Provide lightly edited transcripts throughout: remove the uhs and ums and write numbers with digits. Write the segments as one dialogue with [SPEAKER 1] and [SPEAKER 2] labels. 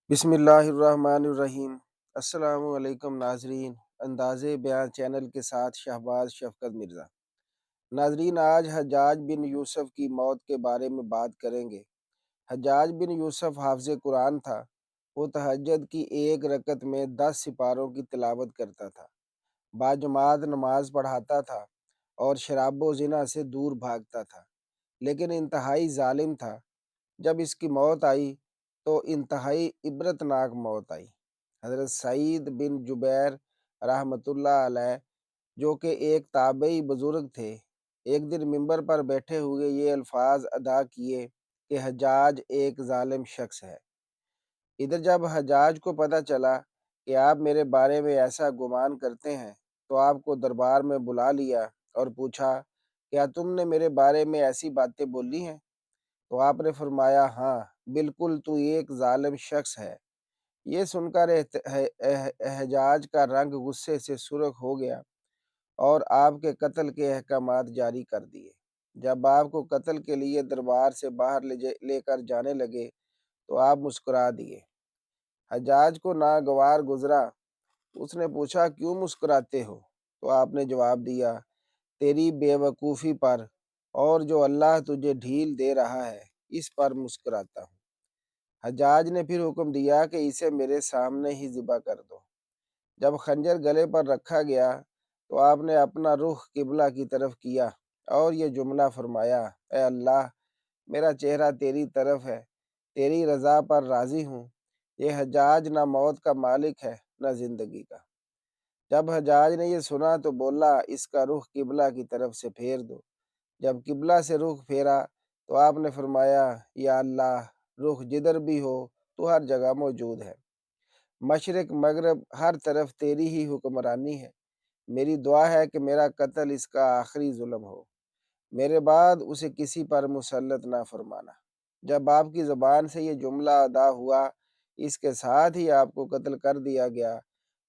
[SPEAKER 1] بسم اللہ الرحمن الرحیم۔ السلام علیکم ناظرین، انداز بیان چینل کے ساتھ شہباز شفقت مرزا۔ ناظرین، آج حجاج بن یوسف کی موت کے بارے میں بات کریں گے۔ حجاج بن یوسف حافظ قرآن تھا۔ وہ تہجد کی ایک رکعت میں 10 سپاروں کی تلاوت کرتا تھا، باجماعت نماز پڑھاتا تھا اور شراب و زنا سے دور بھاگتا تھا، لیکن انتہائی ظالم تھا۔ جب اس کی موت آئی تو انتہائی عبرتناک موت آئی۔ حضرت سعید بن جبیر رحمۃ اللہ علیہ، جو کہ ایک تابعی بزرگ تھے، ایک دن منبر پر بیٹھے ہوئے یہ الفاظ ادا کیے کہ حجاج ایک ظالم شخص ہے۔ ادھر جب حجاج کو پتہ چلا کہ آپ میرے بارے میں ایسا گمان کرتے ہیں تو آپ کو دربار میں بلا لیا اور پوچھا، کیا تم نے میرے بارے میں ایسی باتیں بولی ہیں؟ تو آپ نے فرمایا، ہاں بالکل، تو ایک ظالم شخص ہے۔ یہ سن کر حجاج کا رنگ غصے سے سرخ ہو گیا اور آپ کے قتل کے احکامات جاری کر دیے۔ جب آپ کو قتل کے لیے دربار سے باہر لے کر جانے لگے تو آپ مسکرا دیے۔ حجاج کو ناگوار گزرا۔ اس نے پوچھا، کیوں مسکراتے ہو؟ تو آپ نے جواب دیا، تیری بے وقوفی پر اور جو اللہ تجھے ڈھیل دے رہا ہے اس پر مسکراتا ہوں۔ حجاج نے پھر حکم دیا کہ اسے میرے سامنے ہی ذبح کر دو۔ جب خنجر گلے پر رکھا گیا تو آپ نے اپنا رخ قبلہ کی طرف کیا اور یہ جملہ فرمایا، اے اللہ، میرا چہرہ تیری طرف ہے، تیری رضا پر راضی ہوں۔ یہ حجاج نہ موت کا مالک ہے نہ زندگی کا۔ جب حجاج نے یہ سنا تو بولا، اس کا رخ قبلہ کی طرف سے پھیر دو۔ جب قبلہ سے رخ پھیرا تو آپ نے فرمایا، یا اللہ، رخ جدھر بھی ہو تو ہر جگہ موجود ہے، مشرق مغرب ہر طرف تیری ہی حکمرانی ہے۔ میری دعا ہے کہ میرا قتل اس کا آخری ظلم ہو، میرے بعد اسے کسی پر مسلط نہ فرمانا۔ جب آپ کی زبان سے یہ جملہ ادا ہوا، اس کے ساتھ ہی آپ کو قتل کر دیا گیا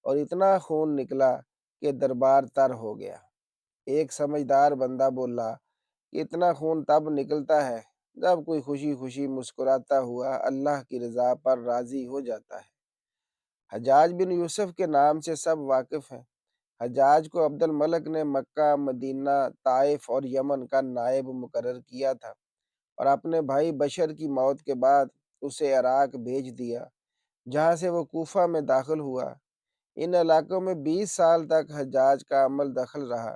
[SPEAKER 1] اور اتنا خون نکلا کہ دربار تر ہو گیا۔ ایک سمجھدار بندہ بولا کہ اتنا خون تب نکلتا ہے جب کوئی خوشی خوشی مسکراتا ہوا اللہ کی رضا پر راضی ہو جاتا ہے۔ حجاج بن یوسف کے نام سے سب واقف ہیں۔ حجاج کو عبد الملک نے مکہ، مدینہ، طائف اور یمن کا نائب مقرر کیا تھا اور اپنے بھائی بشر کی موت کے بعد اسے عراق بھیج دیا، جہاں سے وہ کوفہ میں داخل ہوا۔ ان علاقوں میں 20 سال تک حجاج کا عمل دخل رہا۔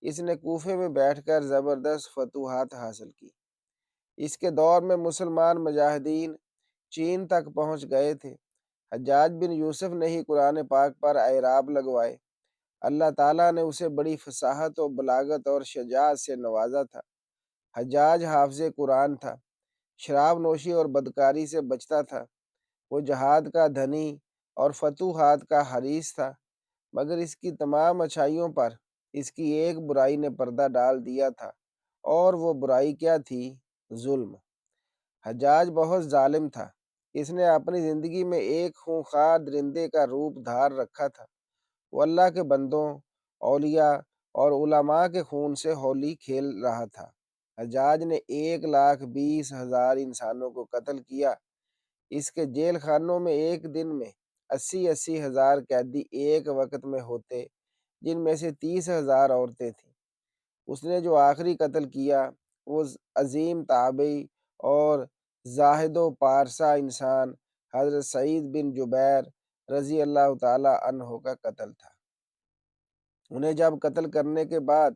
[SPEAKER 1] اس نے کوفے میں بیٹھ کر زبردست فتوحات حاصل کی۔ اس کے دور میں مسلمان مجاہدین چین تک پہنچ گئے تھے۔ حجاج بن یوسف نے ہی قرآن پاک پر اعراب لگوائے۔ اللہ تعالیٰ نے اسے بڑی فصاحت و بلاغت اور شجاعت سے نوازا تھا۔ حجاج حافظ قرآن تھا، شراب نوشی اور بدکاری سے بچتا تھا۔ وہ جہاد کا دھنی اور فتوحات کا حریص تھا، مگر اس کی تمام اچھائیوں پر اس کی ایک برائی نے پردہ ڈال دیا تھا، اور وہ برائی کیا تھی؟ ظلم۔ حجاج بہت ظالم تھا۔ اس نے اپنی زندگی میں ایک خونخوار درندے کا روپ دھار رکھا تھا۔ وہ اللہ کے بندوں، اولیاء اور علماء کے خون سے ہولی کھیل رہا تھا۔ حجاج نے 1,20,000 انسانوں کو قتل کیا۔ اس کے جیل خانوں میں ایک دن میں 80,000 قیدی ایک وقت میں ہوتے، جن میں سے 30,000 عورتیں تھیں۔ اس نے جو آخری قتل کیا وہ عظیم تابعی اور زاہد و پارسا انسان حضرت سعید بن جبیر رضی اللہ تعالی عنہ کا قتل تھا۔ انہیں جب قتل کرنے کے بعد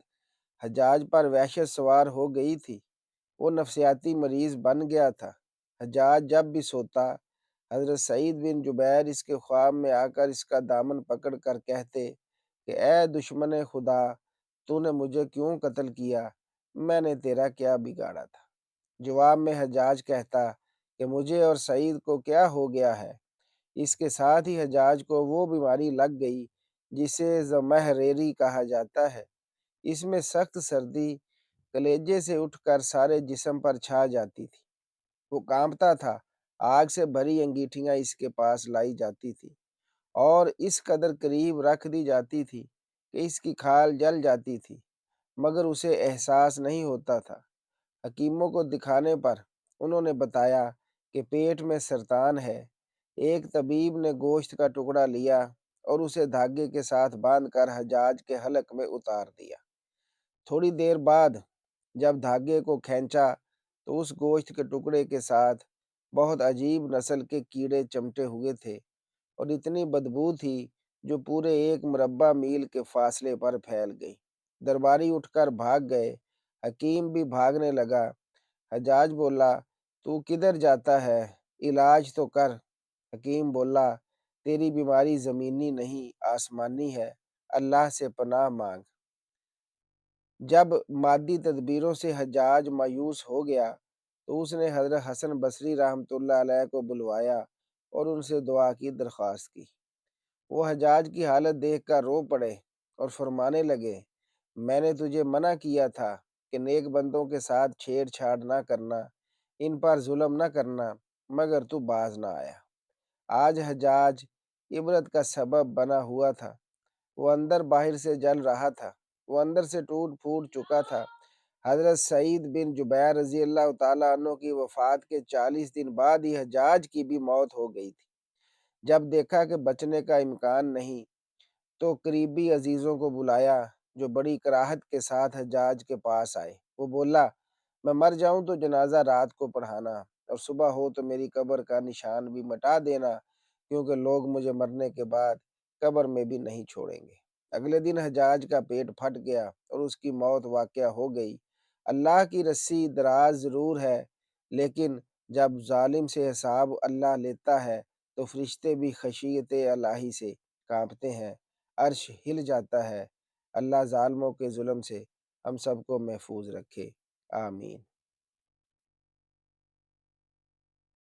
[SPEAKER 1] حجاج پر وحشت سوار ہو گئی تھی، وہ نفسیاتی مریض بن گیا تھا۔ حجاج جب بھی سوتا، حضرت سعید بن جبیر اس کے خواب میں آ کر اس کا دامن پکڑ کر کہتے کہ اے دشمن خدا، تو نے مجھے کیوں قتل کیا؟ میں نے تیرا کیا بگاڑا تھا؟ جواب میں حجاج کہتا کہ مجھے اور سعید کو کیا ہو گیا ہے؟ اس کے ساتھ ہی حجاج کو وہ بیماری لگ گئی جسے زمہریری کہا جاتا ہے۔ اس میں سخت سردی کلیجے سے اٹھ کر سارے جسم پر چھا جاتی تھی۔ وہ کانپتا تھا۔ آگ سے بھری انگیٹھیاں اس کے پاس لائی جاتی تھی اور اس قدر قریب رکھ دی جاتی تھی کہ اس کی کھال جل جاتی تھی، مگر اسے احساس نہیں ہوتا تھا۔ حکیموں کو دکھانے پر انہوں نے بتایا کہ پیٹ میں سرطان ہے۔ ایک طبیب نے گوشت کا ٹکڑا لیا اور اسے دھاگے کے ساتھ باندھ کر حجاج کے حلق میں اتار دیا۔ تھوڑی دیر بعد جب دھاگے کو کھینچا تو اس گوشت کے ٹکڑے کے ساتھ بہت عجیب نسل کے کیڑے چمٹے ہوئے تھے اور اتنی بدبو تھی جو پورے 1 مربع میل کے فاصلے پر پھیل گئی۔ درباری اٹھ کر بھاگ گئے، حکیم بھی بھاگنے لگا۔ حجاج بولا، تو کدھر جاتا ہے؟ علاج تو کر۔ حکیم بولا، تیری بیماری زمینی نہیں آسمانی ہے، اللہ سے پناہ مانگ۔ جب مادی تدبیروں سے حجاج مایوس ہو گیا تو اس نے حضرت حسن بصری رحمۃ اللہ علیہ کو بلوایا اور ان سے دعا کی درخواست کی۔ وہ حجاج کی حالت دیکھ کر رو پڑے اور فرمانے لگے، میں نے تجھے منع کیا تھا کہ نیک بندوں کے ساتھ چھیڑ چھاڑ نہ کرنا، ان پر ظلم نہ کرنا، مگر تو باز نہ آیا۔ آج حجاج عبرت کا سبب بنا ہوا تھا۔ وہ اندر باہر سے جل رہا تھا، وہ اندر سے ٹوٹ پھوٹ چکا تھا۔ حضرت سعید بن جبیر رضی اللہ تعالیٰ عنہ کی وفات کے 40 دن بعد ہی حجاج کی بھی موت ہو گئی تھی۔ جب دیکھا کہ بچنے کا امکان نہیں تو قریبی عزیزوں کو بلایا جو بڑی کراہت کے ساتھ حجاج کے پاس آئے۔ وہ بولا، میں مر جاؤں تو جنازہ رات کو پڑھانا اور صبح ہو تو میری قبر کا نشان بھی مٹا دینا، کیونکہ لوگ مجھے مرنے کے بعد قبر میں بھی نہیں چھوڑیں گے۔ اگلے دن حجاج کا پیٹ پھٹ گیا اور اس کی موت واقع ہو گئی۔ اللہ کی رسی دراز ضرور ہے، لیکن جب ظالم سے حساب اللہ لیتا ہے تو فرشتے بھی خشیت الہی سے کانپتے ہیں، عرش ہل جاتا ہے۔ اللہ ظالموں کے ظلم سے ہم سب کو محفوظ رکھے، آمین۔